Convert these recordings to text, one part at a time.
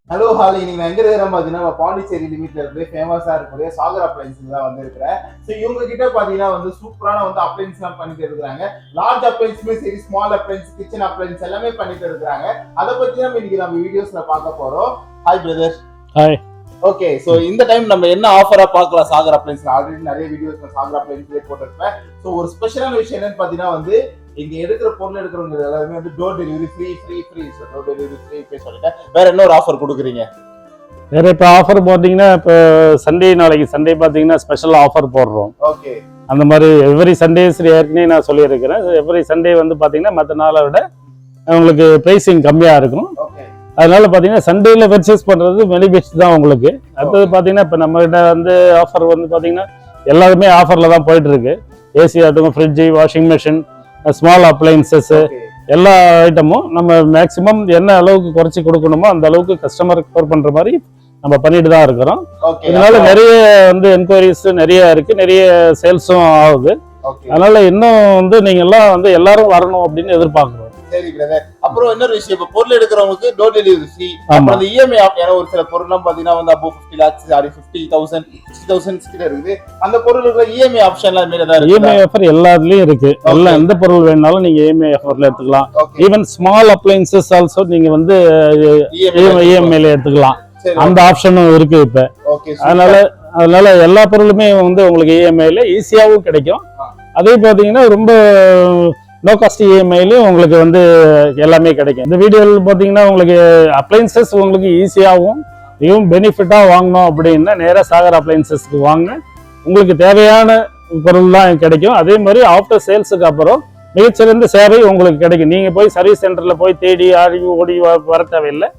Hello ஹாலி, நீங்க எங்க இருக்கிறோம் பாத்தீங்கன்னா பாண்டிச்சேரி லிமிட்ல இருந்து ஃபேமஸா இருக்கக்கூடிய சாகர் அப்ளைன்ஸ் தான் வந்து இருக்கிறேன். ஸோ இவங்க கிட்ட பாத்தீங்கன்னா வந்து சூப்பரான வந்து அப்ளைன்ஸ் எல்லாம் பண்ணிட்டு இருக்கிறாங்க. லார்ஜ் அப்ளைன்ஸுமே சரி, ஸ்மால் அப்ளைன்ஸ், கிச்சன் அப்ளைன்ஸ் எல்லாமே பண்ணிட்டு இருக்கிறாங்க. அதை பத்தி நம்ம இன்னைக்கு நம்ம வீடியோஸ்ல பார்க்க போறோம். Hi brother. Hi. Okay, so இந்த டைம் நம்ம என்ன ஆஃபரா பார்க்கலாம் சாகர் அப்ளைன்ஸ்ல? ஆல்ரெடி நிறைய வீடியோஸ் சாகர் அப்ளைன்ஸ்லேயே போட்டிருப்பேன். ஸோ ஒரு ஸ்பெஷலான விஷயம் என்னன்னு பாத்தீங்கன்னா வந்து இங்க எடுக்கிற பொருள் எடுக்கிறவங்க எல்லாருமே வந்து door delivery free. Door delivery free சொல்லிட்டேன். வேற என்ன ஒரு ஆஃபர் கொடுக்குறீங்க? வேற இப்போ ஆஃபர் பார்த்தீங்கன்னா, இப்போ சண்டே, நாளைக்கு சண்டே பார்த்தீங்கன்னா ஸ்பெஷல் ஆஃபர் போடுறோம். ஓகே, அந்த மாதிரி எவ்ரி சண்டேஸ் ஏற்கனவே நான் சொல்லியிருக்கிறேன். எவ்ரி சண்டே வந்து பார்த்தீங்கன்னா மற்ற நாளை விட உங்களுக்கு ப்ரைஸிங் கம்மியாக இருக்கும். அதனால பார்த்தீங்கன்னா சண்டேல பர்ச்சேஸ் பண்ணுறது மெனி பெஸ்ட் தான் உங்களுக்கு. அடுத்தது பார்த்தீங்கன்னா இப்போ நம்மகிட்ட வந்து ஆஃபர் வந்து பார்த்தீங்கன்னா எல்லாருமே ஆஃபரில் தான் போயிட்டு இருக்கு. ஏசி ஆகட்டும், fridge, washing machine, small appliances, எல்லா ஐட்டமும் நம்ம மேக்சிமம் என்ன அளவுக்கு குறைச்சி கொடுக்கணுமோ அந்த அளவுக்கு கஸ்டமர் கவர் பண்ற மாதிரி நம்ம பண்ணிட்டு தான் இருக்கிறோம். இதனால நிறைய வந்து என்கொயரிஸ் நிறைய இருக்கு, நிறைய சேல்ஸும் ஆகுது. அதனால இன்னும் வந்து நீங்க எல்லாம் வந்து எல்லாரும் வரணும் அப்படின்னு எதிர்பார்க்கிறோம். சரி பிரதர். அப்புறம் இன்னொரு விஷயம், இப்ப பொருள் எடுக்கிறவங்களுக்கு டோர் டெலிவரி ஃப்ரீ. அப்புறம் அந்த இஎம்ஐ ஆப்ஷன், ஒரு சில பொருள்லாம் பாத்தீங்கன்னா வந்து above 50 lakhs, 50,000, 60,000 கிட்ட இருக்குது. அந்த பொருளுக்கு இஎம்ஐ ஆப்ஷன்லாம் மேல தான் இருக்கு. இஎம்ஐ ஆஃபர் எல்லாத்துலயும் இருக்கு. எல்லாம் எந்த பொருள் வேணாலும் நீங்க இஎம்ஐ ஆஃபர்ல எடுத்துக்கலாம். ஈவன் ஸ்மால் அப்ளைன்சஸ் ஆல்சோ நீங்க வந்து இஎம்ஐல எடுத்துக்கலாம். அந்த ஆப்ஷனும் இருக்கு இப்ப. அதனால எல்லா பொருளுமே வந்து உங்களுக்கு இஎம்ஐல ஈஸியாவும் கிடைக்கும். அதே பாத்தீங்கன்னா ரொம்ப லோ காஸ்ட் இஎம்ஐலையும் உங்களுக்கு வந்து எல்லாமே கிடைக்கும். இந்த வீடியோவில் பார்த்தீங்கன்னா உங்களுக்கு அப்ளைன்சஸ் உங்களுக்கு ஈஸியாகவும் மிகவும் பெனிஃபிட்டாக வாங்கணும் அப்படின்னா நேராக சாகர் அப்ளைன்சஸ்க்கு வாங்க. உங்களுக்கு தேவையான பொருள்லாம் கிடைக்கும். அதே மாதிரி ஆஃப்டர் சேல்ஸுக்கு அப்புறம் மிகச்சிறந்த சேவை உங்களுக்கு கிடைக்கும். நீங்கள் போய் சர்வீஸ் சென்டரில் போய் தேடி ஆடி ஓடி வர தேவையில்லை.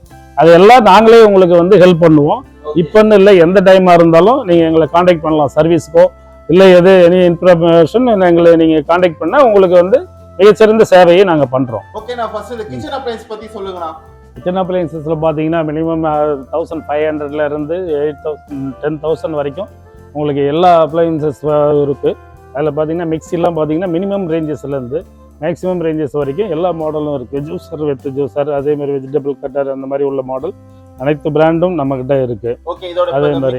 அதெல்லாம் நாங்களே உங்களுக்கு வந்து ஹெல்ப் பண்ணுவோம். இப்போன்னு இல்லை, எந்த டைமாக இருந்தாலும் நீங்கள் எங்களை காண்டாக்ட் பண்ணலாம். சர்வீஸ்க்கோ இல்லை எது எனி இன்ஃபர்மேஷன் எங்களை நீங்கள் காண்டாக்ட் பண்ணால் உங்களுக்கு வந்து மிகச்சிறந்த சேவையை நாங்க பண்றோம். ஓகே, நான் ஃபர்ஸ்ட் இந்த கிச்சன் அப்ளைன்ஸ் பத்தி சொல்லுங்கண்ணா. கிச்சன் அப்ளைன்சஸ்ல பாத்தீங்கன்னா மினிமம் 1500ல இருந்து 8000 10,000 வரைக்கும் உங்களுக்கு எல்லா அப்ளைன்சஸ் இருக்கு. அதில் பார்த்தீங்கன்னா மிக்சிலாம் பார்த்தீங்கன்னா மினிமம் ரேஞ்சஸ்ல இருந்து மேக்ஸிமம் ரேஞ்சஸ் வரைக்கும் எல்லா மாடலும் இருக்கு. ஜூசர், வெத் ஜூசர், அதே மாதிரி வெஜிடபிள் கட்டர், அந்த மாதிரி உள்ள மாடல் அனைத்து பிராண்டும் நம்ம கிட்ட இருக்கு. அதே மாதிரி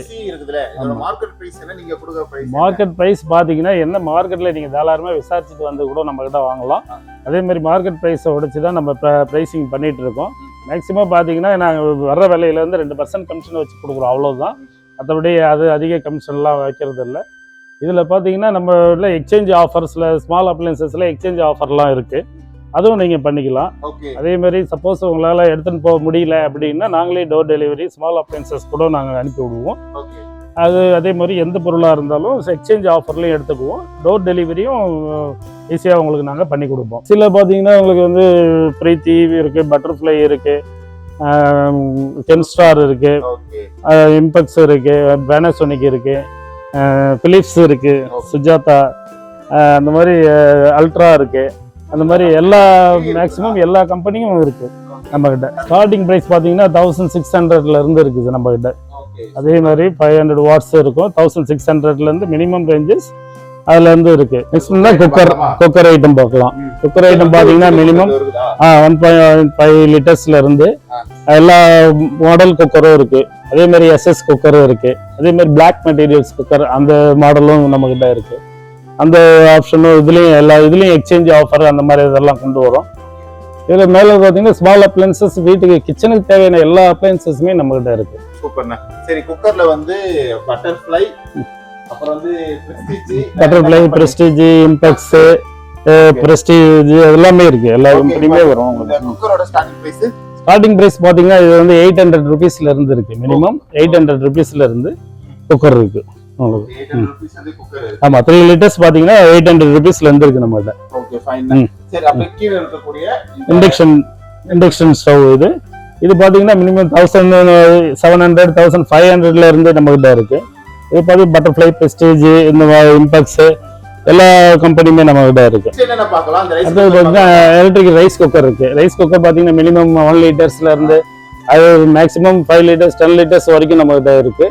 மார்க்கெட் பிரைஸ் பாத்தீங்கன்னா என்ன மார்க்கெட்ல நீங்க தாராளமா விசாரிச்சுட்டு வந்து கூட நம்ம கிட்ட வாங்கலாம். அதே மாதிரி மார்க்கெட் பிரைஸை உடைச்சு தான் நம்ம பிரைசிங் பண்ணிட்டு இருக்கோம். மேக்சிமம் பாத்தீங்கன்னா நாங்கள் வர்ற விலையில இருந்து 2% கமிஷன் வச்சு கொடுக்குறோம், அவ்வளவுதான். மற்றபடி அது அதிக கமிஷன்லாம் வைக்கிறது இல்லை. இதுல பாத்தீங்கன்னா நம்ம எக்ஸ்சேஞ்ச் ஆஃபர்ஸ்ல ஸ்மால் அப்ளைன்சஸ்ல எக்ஸ்சேஞ்ச் ஆஃபர்லாம் இருக்கு, அதுவும் நீங்க பண்ணிக்கலாம். அதே மாதிரி சப்போஸ் உங்களால எடுத்துட்டு போக முடியல அப்படின்னா நாங்களே டோர் டெலிவரி ஸ்மால் அப்ளைன்சஸ் கூட நாங்கள் அனுப்பி விடுவோம். அது அதே மாதிரி எந்த பொருளாக இருந்தாலும் எக்ஸ்சேஞ்ச் ஆஃபர்லையும் எடுத்துக்குவோம். டோர் டெலிவரியும் ஈஸியாக உங்களுக்கு நாங்கள் பண்ணி கொடுப்போம். சில பார்த்தீங்கன்னா உங்களுக்கு வந்து பிரீத்தி இருக்கு, பட்டர்ஃப்ளை இருக்கு, 10 ஸ்டார் இருக்கு, இம்பெக்ஸ் இருக்கு, பேனாசோனிக் இருக்கு, பிலிப்ஸ் இருக்கு, சுஜாதா, அந்த மாதிரி அல்ட்ரா இருக்கு. அந்த மாதிரி எல்லா மேக்ஸிமம் எல்லா கம்பெனியும் இருக்கு நம்ம கிட்ட. ஸ்டார்டிங் பிரைஸ் பார்த்தீங்கன்னா 1600ல இருந்து இருக்குது நம்ம கிட்ட. அதே மாதிரி 500 வாட்ஸ் இருக்கும். 1600ல இருந்து மினிமம் ரேஞ்சஸ் அதுல இருந்து இருக்கு. நெக்ஸ்ட் குக்கர் ஐட்டம் பார்க்கலாம். குக்கர் ஐட்டம் பார்த்தீங்கன்னா மினிமம் 1.5 லிட்டர்ஸ்ல இருந்து எல்லா மாடல் குக்கரும் இருக்கு. அதே மாதிரி எஸ்எஸ் குக்கரும் இருக்கு. அதே மாதிரி பிளாக் மெட்டீரியல்ஸ் குக்கர் அந்த மாடலும் நம்ம கிட்ட இருக்கு. அந்த ஆப்ஷனும் இதுலயும் எக்ஸ்சேஞ்ச் ஆஃபர் அந்த மாதிரி இதெல்லாம் கொண்டு வரும். இதுல மேல பாத்தீங்கன்னா ஸ்மால் அப்ளைன்சஸ், வீட்டுக்கு கிச்சனுக்கு தேவையான எல்லா அப்ளைன்சஸுமே நம்ம கிட்ட இருக்கு. சூப்பர்ண்ணா. சரி, குக்கர்ல வந்து பட்டர்ஃப்ளை, அப்புறம் வந்து பிரஸ்டீஜ், இம்பெக்ஸ், பிரஸ்டீஜ் எல்லாமே இருக்கு. எல்லா கம்பெனியுமே வரும் உங்களுக்கு. குக்கரோட ஸ்டார்டிங் பிரைஸ் பாத்தீங்கன்னா இது வந்து 800 ரூபீஸ்ல இருந்து இருக்கு. மினிமம் 800 ரூபீஸ்ல இருந்து குக்கர் இருக்கு. ஆமா, 3 லிட்டர்ஸ் பாத்தீங்கன்னா 800 ரூபீஸ்ல இருந்து இருக்கு நம்ம கிட்ட. Okay, fine. சரி, அப்படியே கீழ இருக்கக்கூடிய இண்டக்ஷன் ஸ்டவ் இது பாத்தீங்கன்னா மினிமம் 1700 1500ல இருந்து நம்ம கிட்ட இருக்கு. இது பாத்தீங்கன்னா பட்டர்ஃப்ளை, பிரஸ்டீஜ், இந்த இம்பெக்ஸ் எல்லா கம்பெனியுமே நம்ம கிட்ட இருக்கு. அது பாத்தீங்கன்னா எலக்ட்ரிக் ரைஸ் குக்கர் இருக்கு. ரைஸ் குக்கர் பாத்தீங்கன்னா மினிமம் 1 லிட்டர்ஸ்ல இருந்து அது மேக்ஸிமம் 5 லிட்டர்ஸ் 10 லிட்டர்ஸ் வரைக்கும் நம்ம கிட்ட இருக்கு.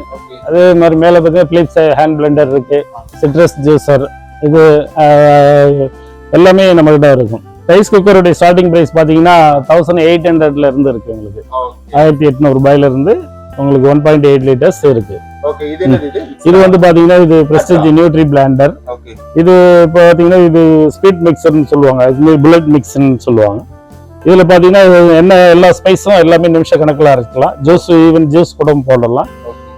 அதே மாதிரி மேலே பார்த்தீங்கன்னா பிலிப்ஸ் ஹேண்ட் பிளெண்டர் இருக்கு, சிட்ரஸ் ஜூசர், இது எல்லாமே நம்மகிட்ட இருக்கும். ரைஸ் குக்கருடைய ஸ்டார்டிங் பிரைஸ் பாத்தீங்கன்னா 1800ல இருந்து இருக்கு உங்களுக்கு. 1800 ரூபாயில இருந்து உங்களுக்கு 1.8 லிட்டர்ஸ் இருக்கு. ஓகே, இது என்னது? இது வந்து பாத்தீங்கன்னா இது பிரஸ்டீஜ் நியூட்ரி பிளெண்டர். ஓகே, இது பாத்தீங்கன்னா இது ஸ்பீட் மிக்சர்னு சொல்லுவாங்க, இது புல்லட் மிக்ஸ்னு சொல்லுவாங்க. இதுல பாத்தீங்கன்னா என்ன எல்லா ஸ்பைஸும் எல்லாமே நிமிஷ கணக்குல இருக்கலாம். ஈவன் ஜூஸ் கூட போடலாம்,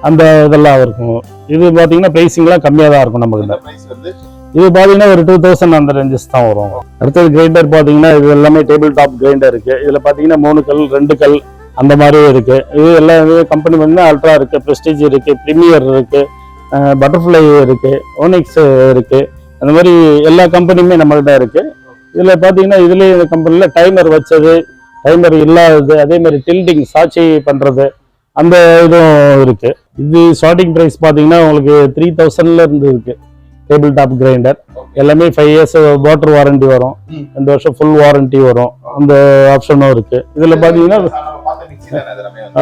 அந்த இதெல்லாம் இருக்கும். இது பாத்தீங்கன்னா பிரைசிங்லாம் கம்மியா தான் இருக்கும் நம்ம கிட்ட. இது பாத்தீங்கன்னா ஒரு 2000 அந்த ரேஞ்சஸ் தான் வரும். அடுத்தது கிரைண்டர் பாத்தீங்கன்னா இது எல்லாமே டேபிள் டாப் கிரைண்டர் இருக்கு. இதுல பாத்தீங்கன்னா 3 கல் 2 கல் அந்த மாதிரி இருக்கு. இது எல்லாமே கம்பெனி வந்து அல்ட்ரா இருக்கு, பிரஸ்டீஜ் இருக்கு, பிரீமியர் இருக்கு, பட்டர்ஃப்ளை இருக்கு, ஓனிக்ஸ் இருக்கு. அந்த மாதிரி எல்லா கம்பெனியுமே நம்மகிட்ட இருக்கு. இதுல பாத்தீங்கன்னா இதுலயே இந்த கம்பெனில டைமர் வச்சது, டைமர் இல்லாதது, அதே மாதிரி டில்டிங் சாட்சி பண்றது அந்த இதுவும் இருக்கு. இது ஸ்டார்டிங் பிரைஸ் பாத்தீங்கன்னா உங்களுக்கு 3000ல இருந்து இருக்கு. டேபிள் டாப் கிரைண்டர் எல்லாமே 5 இயர்ஸ் வாட்டர் வாரண்டி வரும், 2 வருஷம் ஃபுல் வாரண்டி வரும், அந்த ஆப்ஷனும் இருக்கு. இதுல பாத்தீங்கன்னா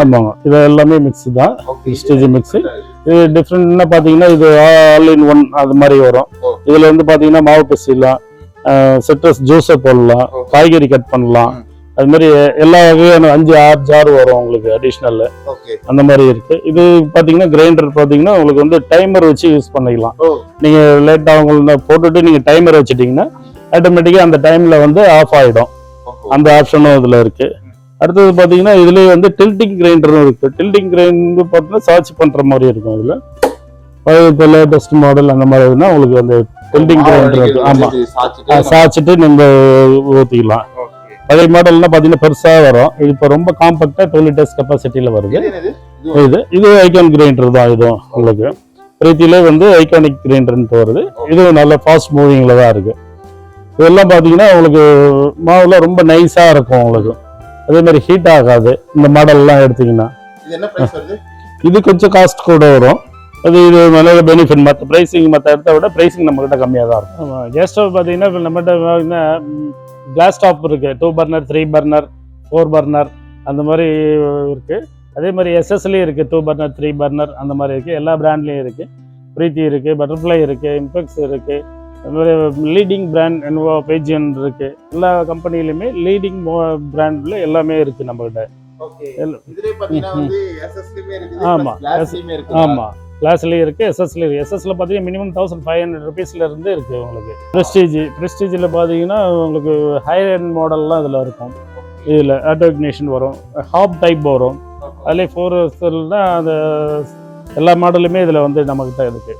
ஆமாங்க, இது எல்லாமே மிக்ஸ் தான், பிரஸ்டீஜ் மிக்ஸ். இது டிஃப்ரெண்ட்னா பாத்தீங்கன்னா இது ஆல் இன் ஒன் அது மாதிரி வரும். இதுல வந்து பாத்தீங்கன்னா மாவு பிசையலாம், சிட்ரஸ் ஜூஸை போடலாம், காய்கறி கட் பண்ணலாம், அது மாதிரி எல்லா வகையான 5-6 ஜார் வரும் உங்களுக்கு அடிஷ்னல், அந்த மாதிரி இருக்கு. இது பாத்தீங்கன்னா கிரைண்டர் பாத்தீங்கன்னா உங்களுக்கு வந்து டைமர் வச்சு யூஸ் பண்ணிக்கலாம். நீங்க லேட்டா உங்களுக்கு போட்டுட்டு நீங்க டைமர் வச்சுட்டீங்கன்னா ஆட்டோமேட்டிக்கா அந்த டைம்ல வந்து ஆஃப் ஆயிடும், அந்த ஆப்ஷனும் இதுல இருக்கு. அடுத்தது பாத்தீங்கன்னா இதுலயே வந்து டில்டிங் கிரைண்டரும் இருக்கு. டில்டிங் கிரைண்டர் பாத்தீங்கன்னா சார்ஜ் பண்ற மாதிரி இருக்கும். இதுல இப்போ லேட்டஸ்ட் மாடல் அந்த மாதிரி இருந்தா உங்களுக்கு அந்த டில்டிங் கிரைண்டர் இருக்கு. ஆமா, சாய்ச்சிட்டு நீங்க ஊத்திக்கலாம். பழைய மாடல்னா பாத்தீங்கன்னா பெருசா வரும். இது இப்போ ரொம்ப காம்பாக்டா 2 லிட்டர்ஸ் கெப்பாசிட்டியில வருது. இது ஐகான் கிரைண்டர் தான். இதுவும் உங்களுக்கு பிரீத்திலே வந்து ஐகானிக் கிரைண்டர்னு வருது. இதுவும் நல்ல ஃபாஸ்ட் மூவிங்ல தான் இருக்கு. இதெல்லாம் பாத்தீங்கன்னா உங்களுக்கு மாவுல ரொம்ப நைஸா இருக்கும் உங்களுக்கு, அதே மாதிரி ஹீட் ஆகாது. இந்த மாடல் எல்லாம் எடுத்தீங்கன்னா இது கொஞ்சம் காஸ்ட் கூட வரும். அது இது நல்ல பெனிஃபிட். மற்ற பிரைசிங் மற்ற இடத்த விட பிரைசிங் நம்ம கிட்ட கம்மியா தான் இருக்கும். கேஸ் ஸ்டவ் பாத்தீங்கன்னா இப்போ நம்மகிட்ட கிளாஸ் டாப் இருக்கு, 2 பர்னர் 3 பர்னர் 4 பர்னர் அந்த மாதிரி இருக்கு. அதே மாதிரி எஸ்எஸ்லேயும் இருக்கு, 2 பர்னர் 3 பர்னர் அந்த மாதிரி இருக்கு. எல்லா பிராண்ட்லயும் இருக்கு. பிரீத்தி இருக்கு, பட்டர்ஃப்ளை இருக்கு, இம்பெக்ஸ் இருக்கு, அது மாதிரி லீடிங் பிராண்ட் என்வோ பேஜியன் இருக்கு. எல்லா கம்பெனிலுமே லீடிங் பிராண்ட்ல எல்லாமே இருக்கு நம்ம கிட்ட. ஆமா ஆமா, கிளாஸ்லயும் இருக்கு, எஸ்எஸ்ல இருக்கு. எஸ்எஸ்ல பாத்தீங்கன்னா மினிமம் 1500 ருபீஸ்ல இருந்து இருக்கு உங்களுக்கு. பிரஸ்டீஜ்ல பாத்தீங்கன்னா உங்களுக்கு ஹையர் எண்ட் மாடல்லாம் இதுல இருக்கும். இதுல ஆட்டோ இக்னிஷன் வரும், ஹாப் டைப் வரும், அதுல 4 தான். அந்த எல்லா மாடலுமே இதுல வந்து நம்ம கிட்ட இருக்கு.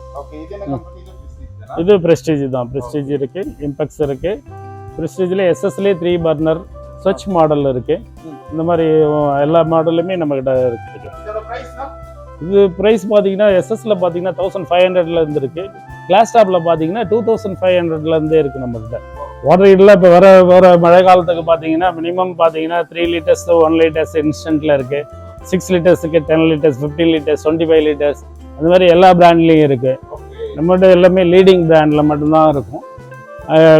இது பிரஸ்டீஜ் தான். பிரஸ்டீஜ் இருக்கு, இம்பெக்ஸ் இருக்கு. பிரஸ்டீஜ்ல எஸ்எஸ்ல 3 பர்னர் ஸ்விட்ச் மாடல் இருக்கு. இந்த மாதிரி எல்லா மாடலுமே நம்ம கிட்ட இருக்கு. இது பிரைஸ் பாத்தீங்கன்னா எஸ்எஸ்ல பாத்தீங்கன்னா 1500ல இருந்து இருக்கு. கிளாஸ் டாப்ல பாத்தீங்கன்னா 2500ல இருந்தே இருக்கு நம்ம கிட்ட. வாட்டர் ஹீட்டர்ல இப்போ வர மழை காலத்துக்கு பாத்தீங்கன்னா மினிமம் பாத்தீங்கன்னா 3 லிட்டர்ஸ் 1 லிட்டர்ஸ் இன்ஸ்டன்ட்ல இருக்கு. 6 லிட்டர்ஸுக்கு 10 லிட்டர்ஸ் 15 லிட்டர்ஸ் 25 லிட்டர்ஸ் அந்த மாதிரி எல்லா பிராண்ட்லயும் இருக்கு. நம்மகிட்ட எல்லாமே லீடிங் பிராண்ட்ல மட்டும்தான் இருக்கும்.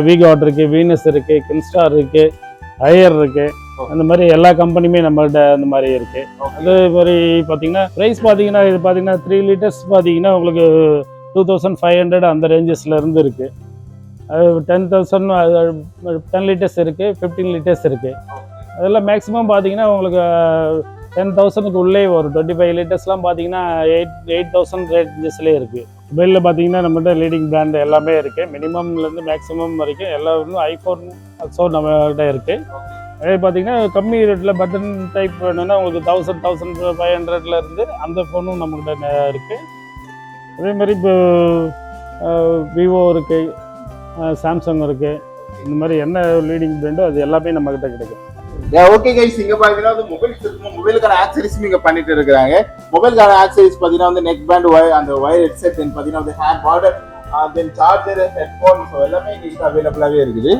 விகாட் இருக்கு, வீனஸ் இருக்கு, கின்ஸ்டார் இருக்கு, ஹையர் இருக்கு. அந்த மாதிரி எல்லா கம்பெனியுமே நம்மகிட்ட அந்த மாதிரி இருக்கு. அதே மாதிரி பாத்தீங்கன்னா பிரைஸ் பாத்தீங்கன்னா இது பாத்தீங்கன்னா 3 லிட்டர்ஸ் பாத்தீங்கன்னா உங்களுக்கு 2500 அந்த ரேஞ்சஸ்ல இருந்து இருக்கு. 10 லிட்டர்ஸ் இருக்கு, 15 லிட்டர்ஸ் இருக்கு. அதெல்லாம் மேக்ஸிமம் பாத்தீங்கன்னா உங்களுக்கு 10,000க்கு உள்ளே வரும். 25 லிட்டர்ஸ்லாம் பாத்தீங்கன்னா 8,000 ரேஞ்சஸ்லேயே இருக்கு. மொபைலில் பார்த்தீங்கன்னா நம்மகிட்ட லீடிங் பிராண்ட் எல்லாமே இருக்கு. மினிமம்லேருந்து மேக்ஸிமம் வரைக்கும் எல்லாரும் ஐஃபோன் ஸோ நம்மகிட்ட இருக்கு. அதே பார்த்தீங்கன்னா கம்மி ரேட்டில் பட்டன் டைப் வேணும்னா உங்களுக்கு 1500ல இருந்து அந்த ஃபோனும் நம்மகிட்ட இருக்கு. அதே மாதிரி இப்போ விவோ இருக்கு, சாம்சங் இருக்கு. இந்த மாதிரி என்ன லீடிங் பிராண்டோ அது எல்லாமே நம்மகிட்ட கிடைக்கும். ஓகே கைஸ், இங்க பாத்தீங்கன்னா வந்து மொபைலுக்கான ஆக்சரிஸ் இங்க பண்ணிட்டு இருக்காங்க. மொபைலுக்கான ஆக்சரிஸ் பாத்தீங்கன்னா வந்து நெக் பேண்ட், அந்த வயர் ஹெட்செட், பாத்தீங்கன்னா வந்து ஹேண்ட் பார்டர், தென் சார்ஜர், ஹெட்போன், ஸோ எல்லாமே இங்க அவைலபிளாவே இருக்குது.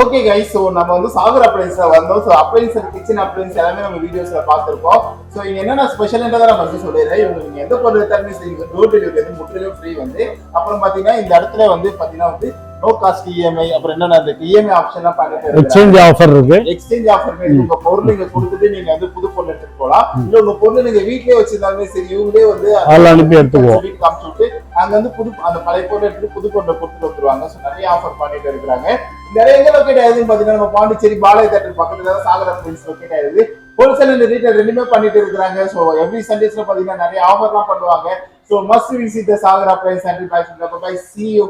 ஓகே கைஸ், ஸோ நம்ம வந்து சாகர் அப்ளைன்ஸ்ல வந்தோம். ஸோ அப்ளைன்ஸ், கிச்சன் அப்ளைன்ஸ் எல்லாமே நம்ம வீடியோஸ்ல பார்த்துருக்கோம். ஸோ இங்க என்னென்ன ஸ்பெஷல்ன்றதை நான் ஃபர்ஸ்ட் சொல்லிடுறேன். இவங்க நீங்க எந்த பொருள் எடுத்தாலுமே சரி, டோர் டெலிவரி வந்து முற்றிலும் ஃப்ரீ வந்து. அப்புறம் பாத்தீங்கன்னா இந்த இடத்துல வந்து பாத்தீங்கன்னா வந்து நோ காஸ்ட் இஎம்ஐ, அப்புறம் என்னென்ன இருக்கு இஎம்ஐ ஆப்ஷன்லாம் பண்ணிட்டு எக்ஸ்சேஞ்ச் ஆஃபர் இருக்கு. எக்ஸ்சேஞ்ச் ஆஃபர் உங்க பொருள் நீங்க கொடுத்துட்டு நீங்க வந்து புது பொருள் எடுத்துட்டு போகலாம். இல்ல உங்க பொருள் நீங்க வீட்லயே வச்சிருந்தாலுமே சரி, இவங்களே வந்து அனுப்பி எடுத்துக்குவோம். வீட்டுக்கு காமிச்சு விட்டு அங்க வந்து அந்த பழைய பொருள் எடுத்துட்டு புது பொருளை கொடுத்துட்டு வந்துருவாங்க. ஸோ நிறைய ஆஃபர் பண்ணிட்டு இருக்கிறாங்க. நிறைய எங்க லொக்கேட் ஆகுதுன்னு பாத்தீங்கன்னா நம்ம பாண்டிச்சேரி பாளைய தேட்டர் பக்கத்துல தான் சாகர் அப்ளைன்ஸ் லொக்கேட் ஆகுது. ஹோல்சேல் அண்ட் ரீட்டைல் ரெண்டுமே பண்ணிட்டு இருக்காங்க. ஸோ எவ்ரி சண்டேஸ்ல பாத்தீங்கன்னா நிறைய ஆஃபர்லாம் பண்ணுவாங்க. So must visit the Sagar appliances and fashion. Bye see you.